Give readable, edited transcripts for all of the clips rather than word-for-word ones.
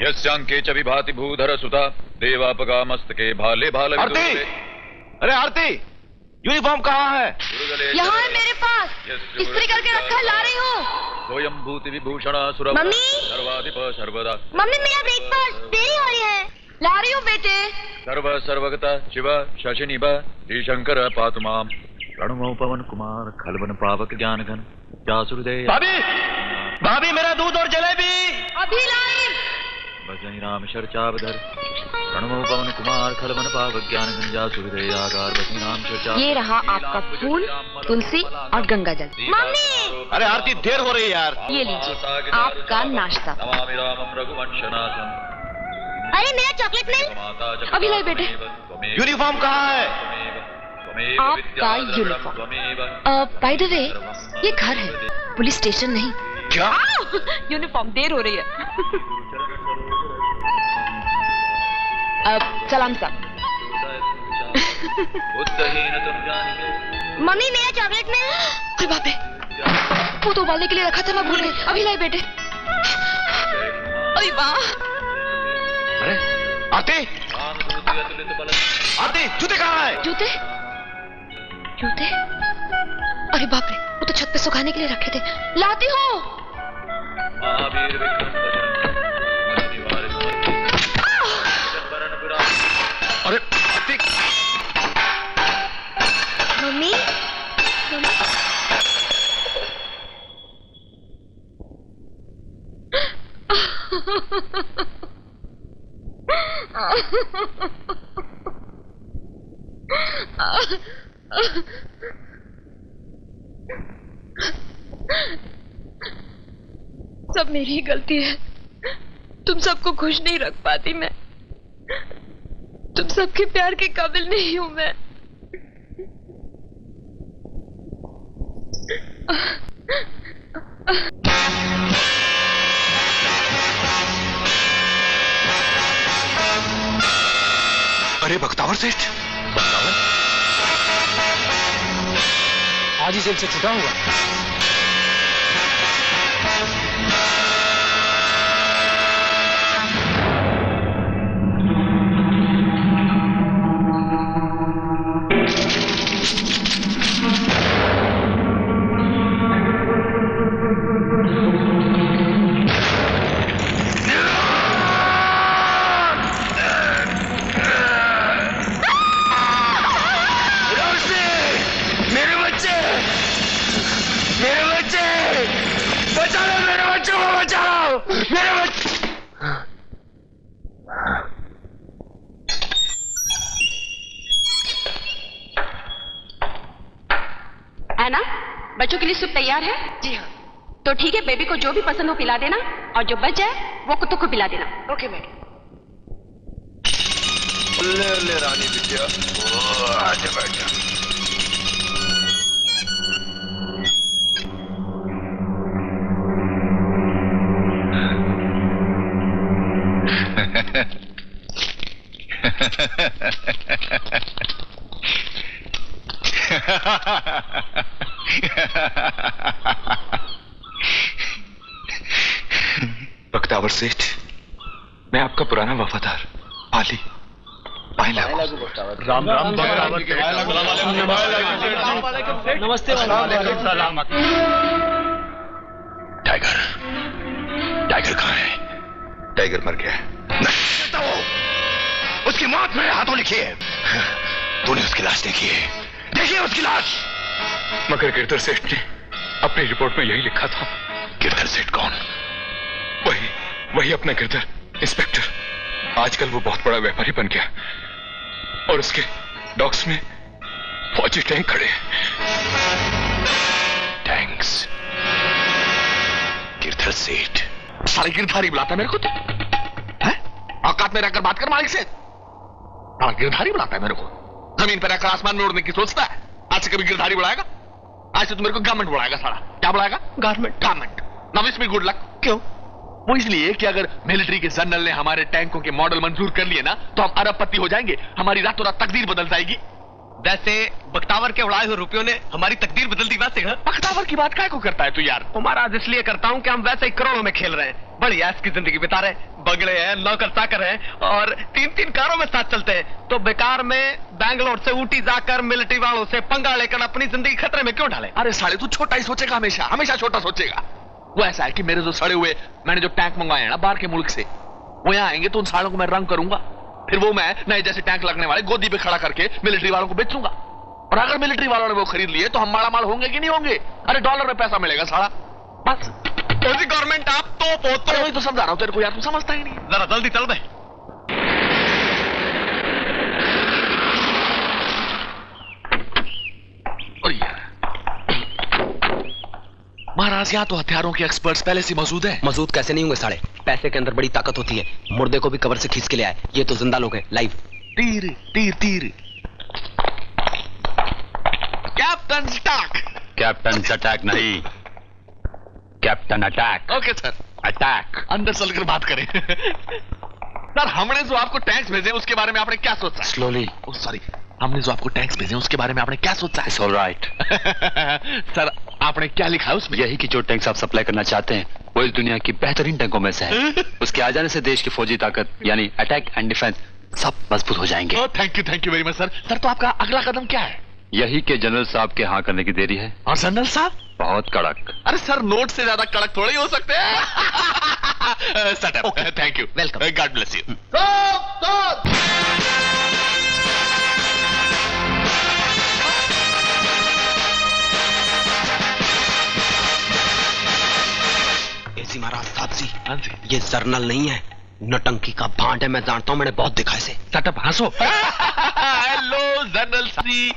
यस्यांके च विभाति भूधर सुता देवापगा मस्तके भाले भाल। आरती, अरे आरती, यूनिफॉर्म कहाँ है? यहाँ है मेरे पास, इस्त्री करके रखा, ला रही हूँ। स्वयं भूति विभूषण सुर सर्वाधिप सर्वदा। मम्मी मेरा ब्रेकफास्ट देरी हो रही है, ला रही हूँ बेटे। सर्व सर्वगता शिव शशिनिभ श्री शंकर पातु माम। प्रणमो पवन कुमार खलवन पावक ज्ञान घन जासुरदेव। भाभी, भाभी मेरा दूध और जलेबी। अभी लाई। भजनी राम शर्चावधर प्रणमो पवन कुमार खलवन पावक ज्ञान घन जासुरदेव आकार भजनी राम शर्चा। ये रहा आपका फूल, तुलसी और गंगा जल। मम्मी, अरे आरती देर हो रही है यार। ये लीजिए आपका नाश्ता। नमामि रामं रघुवंशनाथं। अरे मेरा चॉकलेट मिल्क। अभी लाई बेटे। यूनिफॉर्म कहाँ है? आपका यूनिफॉर्म। बाय द वे, ये घर है, पुलिस स्टेशन नहीं। क्या? यूनिफॉर्म देर हो रही है। सलाम साहब। मम्मी मेरा चॉकलेट में। अरे बाप रे, वो तो उबालने के लिए रखा था, मैं भूल गई। अभी लाई बेटे। अरे वाह। अरे आरती, आरती जूते कहाँ है? जूते? जूते? अरे बाप रे, वो तो छत पे सुखाने के लिए रखे थे। लाती हूँ। अरे आरती। मम्मी, सब मेरी गलती है। तुम सबको खुश नहीं रख पाती मैं। तुम सबके प्यार के काबिल नहीं हूं मैं। अरे बख्तावर सेठ, आज ही जेल से छूटा हुआ। है ना, बच्चों के लिए सूप तैयार है? जी हाँ। तो ठीक है, बेबी को जो भी पसंद हो पिला देना, और जो बच जाए वो कुत्तों को पिला देना। Okay madam. ले रानी बिटिया, आजा बैठ जा। बख्तावर सेठ, मैं आपका पुराना वफादार पाली पायला। राम राम नमस्ते। टाइगर, टाइगर कहाँ है? टाइगर मर गया। नहीं, उसकी मौत मेरे हाथों लिखी है। तूने उसकी लाश देखी है? देखिए उसकी लाश। मगर गिरधर सेठ ने अपनी रिपोर्ट में यही लिखा था। गिरधर सेठ कौन? वही अपना गिरधर इंस्पेक्टर। आजकल वो बहुत बड़ा व्यापारी बन गया और उसके डॉक्स में फौजी टैंक खड़े हैं। टैंक्स? गिरधर सेठ सारे गिरधारी बुलाता मेरे को तो है? औकात में रहकर बात कर मालिक से। गिरधारी बुलाता है मेरे को। जमीन पर रहकर आसमान में उड़ने की सोचता है। आज से कभी गिरधारी बुलाएगा? आज से तो मेरे को गारमेंट बुलाएगा साला। क्या बुलाएगा? Garment. Garment. Now wish me good luck. क्यों? वो इसलिए कि अगर मिलिट्री के जनरल ने हमारे टैंकों के मॉडल मंजूर कर लिए ना, तो हम अरबपति हो जाएंगे। हमारी रातों रात तकदीर बदल जाएगी। वैसे बख्तावर के उड़ाए हुए रुपयों ने हमारी तकदीर बदल दी। वैसे बख्तावर की बात काय को करता है तू यार? महाराज इसलिए करता हूँ कि हम वैसे ही करोड़ों में खेल रहे हैं, बड़ी ऐश की जिंदगी बिता रहे हैं, बगड़े हैं, नौकर चाकर हैं और 3-3 कारों में साथ चलते हैं। तो बेकार में बैंगलोर से ऊटी जाकर मिलिट्री वालों से पंगा लेकर अपनी जिंदगी खतरे में क्यों डाले? अरे साले तू छोटा ही सोचेगा, हमेशा हमेशा छोटा सोचेगा। वो ऐसा है कि मेरे जो सड़े हुए मैंने जो टैंक मंगवाए हैं ना बाहर के मुल्क से, वो यहाँ आएंगे तो उन सालों को मैं रंग करूंगा, फिर वो मैं नए जैसे टैंक लगने वाले गोदी पे खड़ा करके मिलिट्री वालों को बेचूंगा। और अगर मिलिट्री वालों ने वो खरीद लिए तो हम मालामाल होंगे कि नहीं होंगे? अरे डॉलर में पैसा मिलेगा साला, बस। गवर्नमेंट आप तो वही तो समझा रहा हूं तेरे को यार, तू समझता ही नहीं। जरा जल्दी चल बे। महाराज यहाँ तो हथियारों के एक्सपर्ट्स पहले से मौजूद हैं। मौजूद कैसे नहीं होंगे साले? पैसे के अंदर बड़ी ताकत होती है, मुर्दे को भी कबर से खींच के ले आए। ये तो जिंदा लोग हैं, लाइव। तीर तीर तीर। Captain Stark. कैप्टन अटैक नहीं, captain attack. Okay sir. Attack. अंदर चलकर बात करें। सर हमने जो आपको टैंक्स भेजे उसके बारे में आपने क्या सोचा? स्लोली। सॉरी, हमने जो आपको टैंक्स भेजे उसके बारे में आपने क्या सोचा? It's alright. सर आपने क्या लिखा है उसमें? यही कि जो टैंक्स आप सप्लाई करना चाहते हैं वो इस दुनिया की बेहतरीन टैंकों में से है। उसके आ जाने से देश की फौजी ताकत यानी अटैक एंड डिफेंस सब मजबूत हो जाएंगे। Thank you very much sir. Sir तो आपका अगला कदम क्या है? यही कि जनरल साहब के हाँ करने की देरी है। और जनरल साहब? बहुत कड़क। अरे सर नोट से ज्यादा कड़क थोड़े ही हो सकते हैं। Setup. Thank you, welcome, God bless you. AC महाराज साहब जी, हाँ जी। ये जर्नल नहीं है, नटंकी का भांड है। मैं जानता हूँ, मैंने बहुत देखा इसे। सेटअप हंसो। हेलो जनरल जी।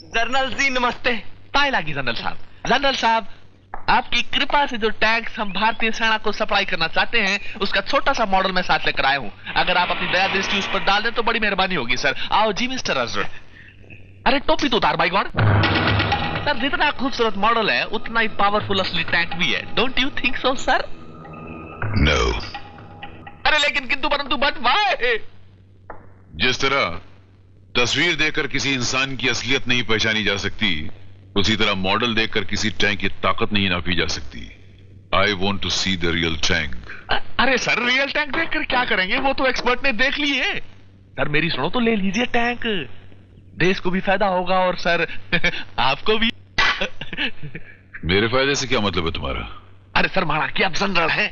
जनरल जी नमस्ते। ताई लागी जनरल साहब। जनरल साहब आपकी कृपा से जो टैंक्स हम भारतीय सेना को सप्लाई करना चाहते हैं उसका छोटा सा मॉडल मैं साथ लेकर आया हूँ। अगर आप अपनी दया दृष्टि उस पर डाल दें तो बड़ी मेहरबानी होगी सर। आओ जी मिस्टर अजर। अरे टोपी तो उतार भाई गॉड। सर जितना खूबसूरत मॉडल है उतना ही पावरफुल असली टैंक भी है। Don't you think so sir? No. अरे लेकिन किंतु परंतु बट व्हाई? जिस तरह तस्वीर देखकर किसी इंसान की असलियत नहीं पहचानी जा सकती, उसी तरह मॉडल देखकर किसी टैंक की ताकत नहीं नापी जा सकती। I want to see the real tank. अरे सर रियल टैंक देखकर क्या करेंगे? वो तो एक्सपर्ट ने देख ली है। सर मेरी सुनो तो ले लीजिए टैंक, देश को भी फायदा होगा और सर आपको भी। मेरे फायदे से क्या मतलब है तुम्हारा? अरे सर माना कि आप जनरल हैं,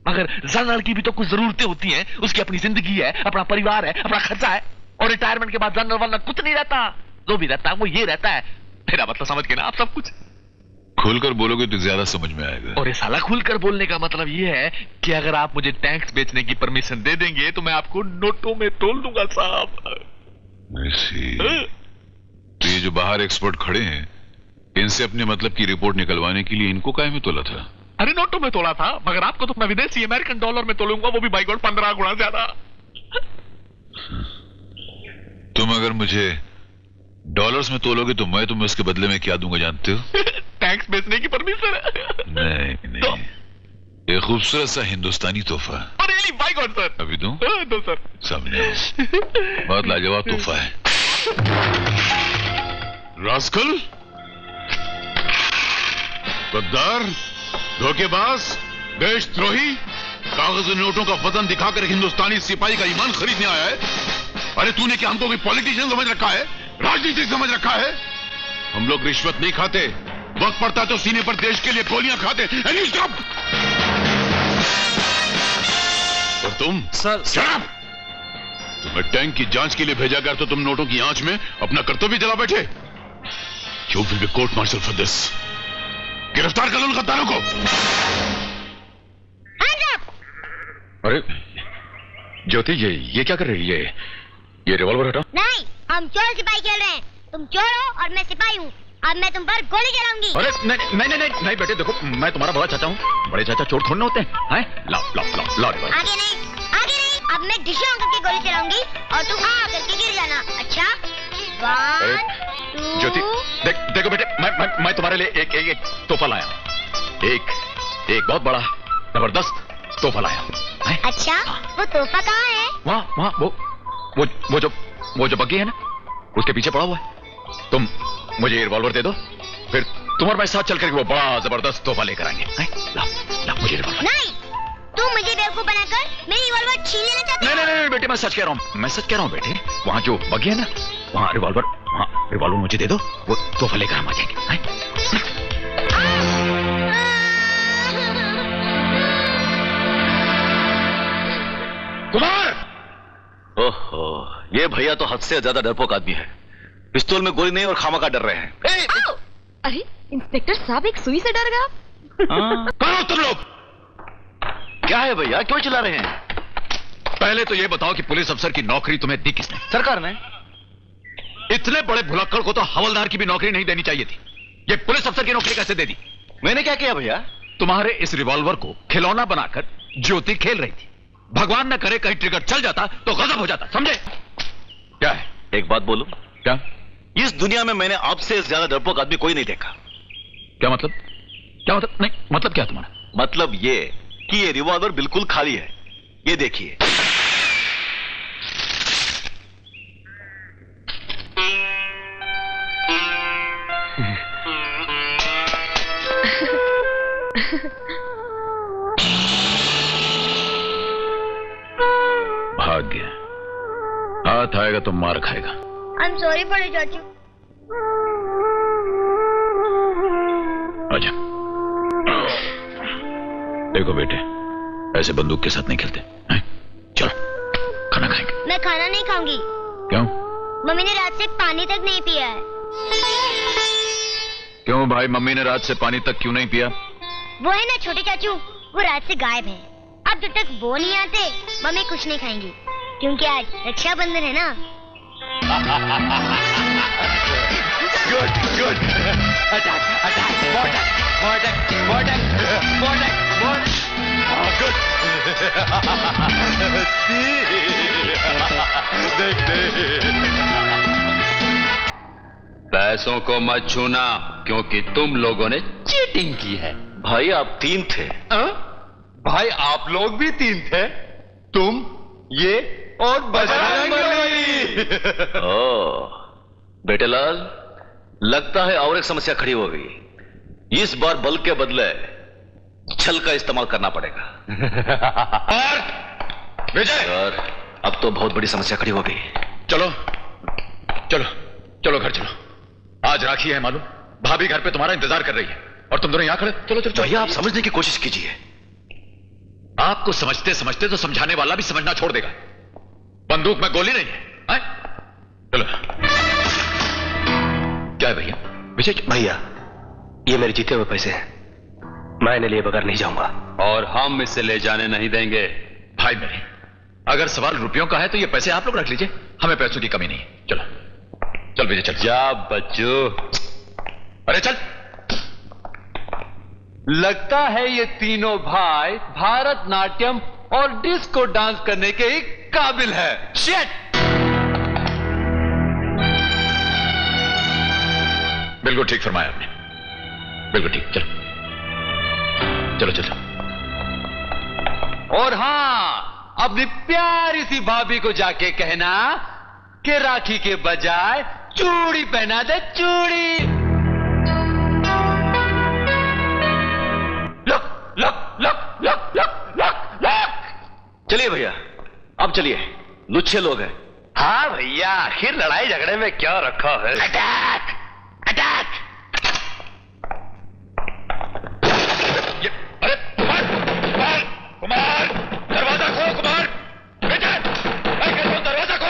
मगर जनरल की भी तो कुछ जरूरतें होती हैं। उसकी अपनी जिंदगी है, अपना परिवार है, अपना खर्चा है, और रिटायरमेंट के बाद जनरल वाला कुछ नहीं रहता। जो भी रहता है वो ये रहता है। मेरा मतलब समझ के ना आप सब कुछ? खुलकर बोलोगे तो ज्यादा समझ में आएगा। और ये साला खुलकर बोलने का मतलब ये है कि अगर आप मुझे टैंक्स बेचने की परमिशन दे देंगे तो मैं आपको नोटों में तोल दूंगा साहब। तो ये जो बाहर एक्सपर्ट खड़े हैं, इनसे अपने मतलब की रिपोर्ट निकलवाने के लिए इनको काहे में तोला था? अरे नोटों में तोला था, मगर आपको तो मैं विदेशी अमेरिकन डॉलर में तोलूंगा, वो भी बाई गॉड 15 गुना ज्यादा। तुम अगर मुझे डॉलर्स में तोलोगे तो मैं तुम्हें उसके बदले में क्या दूंगा जानते हो? टैक्स बेचने की परमिशन। नहीं, ये खूबसूरत सा हिंदुस्तानी तोहफा। अरे बाई गॉड सर। अभी दूं? दो सर। सामने बहुत लाजवाब तोहफा है। रास्कल, गद्दार, धोखेबाज, देशद्रोही, कागज नोटों का वजन दिखाकर हिंदुस्तानी सिपाही का ईमान खरीदने आया है। अरे तूने क्या हमको कोई पॉलिटिशियन समझ रखा है, राजनीतिक समझ रखा है? हम लोग रिश्वत नहीं खाते, वक्त पड़ता तो सीने पर देश के लिए गोलियां खाते। और तुम सर शराब, तुम्हें टैंक की जांच के लिए भेजा गया तो तुम नोटों की आंच में अपना कर्तव्य जला बैठे। You will be court martial for this. गिरफ्तार कर लो उन गद्दारों को। अरे ज्योति, ये क्या कर रही है? ये रिवॉल्वर हटा। नहीं, हम चोर सिपाही खेल रहे हैं। तुम चोर हो और मैं सिपाही हूँ। अब मैं तुम पर गोली चलाऊंगी। अरे नहीं बेटे, देखो मैं तुम्हारा बड़ा चाचा हूँ। बड़े चाचा चोर थोड़ना होते हैं। लाओ रिवॉल्वर। आगे नहीं। अब मैं डिशो अंकल की गोली चलाऊंगी और तुम आ करके गिर जाना। अच्छा? 1 2। ज्योति देखो बेटे, मैं तुम्हारे लिए एक तोहफा लाया। एक बहुत बड़ा जबरदस्त तोहफा लाया। अच्छा, वो तोहफा कहाँ है? वहाँ वो जो बग्गी है ना, उसके पीछे पड़ा हुआ है। तुम मुझे ये रिवॉल्वर दे दो, फिर तुम और मैं साथ चल करके वो बड़ा जबरदस्त तोहफा लेकर आएंगे। लाओ मुझे रिवॉल्वर। नहीं, तू मुझे बेवकूफ बनाकर मेरी रिवॉल्वर छीन लेना चाहती है? नहीं बेटे, मैं सच कह रहा हूँ, मैं सच कह रहा हूँ बेटे। वहाँ जो बगी है ना, वहाँ रिवॉल्वर मुझे दे दो, वो तोहफा लेकर हम आ जाएंगे। कुमार! ओहो, ये भैया तो हद से ज्यादा डरपोक आदमी है। पिस्तौल में गोली नहीं और खामा का डर रहे हैं। अरे इंस्पेक्टर साहब, एक सुई से डर गया। कौन हो तुम लोग? क्या है भैया, क्यों चिल्ला रहे हैं? पहले तो ये बताओ कि पुलिस अफसर की नौकरी तुम्हें दी किसने? सरकार ने। इतने बड़े भुलक्कड़ को तो हवलदार की भी नौकरी नहीं देनी चाहिए थी। ये पुलिस अफसर की नौकरी कैसे दे दी? मैंने क्या किया भैया? तुम्हारे इस रिवॉल्वर को खिलौना बनाकर ज्योति खेल रही थी। भगवान न करे कहीं ट्रिगर चल जाता तो गजब हो जाता, समझे? क्या है? एक बात बोलूं? क्या? इस दुनिया में मैंने आपसे ज्यादा डरपोक आदमी कोई नहीं देखा। क्या मतलब? नहीं, मतलब क्या तुम्हारा? मतलब ये कि ये रिवॉल्वर बिल्कुल खाली है। ये देखिए। भाग्य, हाथ आएगा तो मार खाएगा। I'm sorry for it, चाचू। आजा। देखो बेटे, ऐसे बंदूक के साथ नहीं खेलते हैं? चलो खाना खाएंगे। मैं खाना नहीं खाऊंगी। क्यों? मम्मी ने रात से पानी तक नहीं पिया है। क्यों भाई, मम्मी ने रात से पानी तक क्यों नहीं पिया? वो है ना छोटे चाचू, वो रात से गायब है। अब जब तक वो नहीं आते मम्मी कुछ नहीं खाएंगी, क्योंकि आज रक्षाबंधन है ना। गुड अटैक पैसों को मत छूना, क्योंकि तुम लोगों ने चीटिंग की है। भाई आप 3 थे। भाई आप लोग भी 3 थे, तुम, ये और बजरंगबली। ओह बेटे लाल, लगता है और एक समस्या खड़ी हो गई। इस बार बल के बदले छल का इस्तेमाल करना पड़ेगा। विजय सर, अब तो बहुत बड़ी समस्या खड़ी हो गई। चलो घर चलो। आज राखी है मालूम, भाभी घर पे तुम्हारा इंतजार कर रही है और तुम दोनों यहां खड़े। चलो भैया आप समझने की कोशिश कीजिए। आपको समझते समझते तो समझाने वाला भी समझना छोड़ देगा। बंदूक में गोली नहीं है। चलो। क्या है भैया? विजय भैया, ये मेरे जीते हुए पैसे हैं, मैं इन्हें लिए बगैर नहीं जाऊंगा। और हम इसे ले जाने नहीं देंगे। भाई मेरे, अगर सवाल रुपयों का है तो ये पैसे आप लोग रख लीजिए, हमें पैसों की कमी नहीं है। चल विजय चल। जा बच्चू। अरे चल। लगता है ये तीनों भाई भारतनाट्यम और डिस्को डांस करने के ही काबिल है। शिट! बिल्कुल ठीक फरमाया आपने, बिल्कुल ठीक। चलो। और हाँ, अपनी प्यारी सी भाभी को जाके कहना कि राखी के बजाय चूड़ी पहना दे, चूड़ी। लक। चलिए भैया, अब चलिए, लुच्छे लोग हैं। हाँ भैया, आखिर लड़ाई झगड़े में क्या रखा है?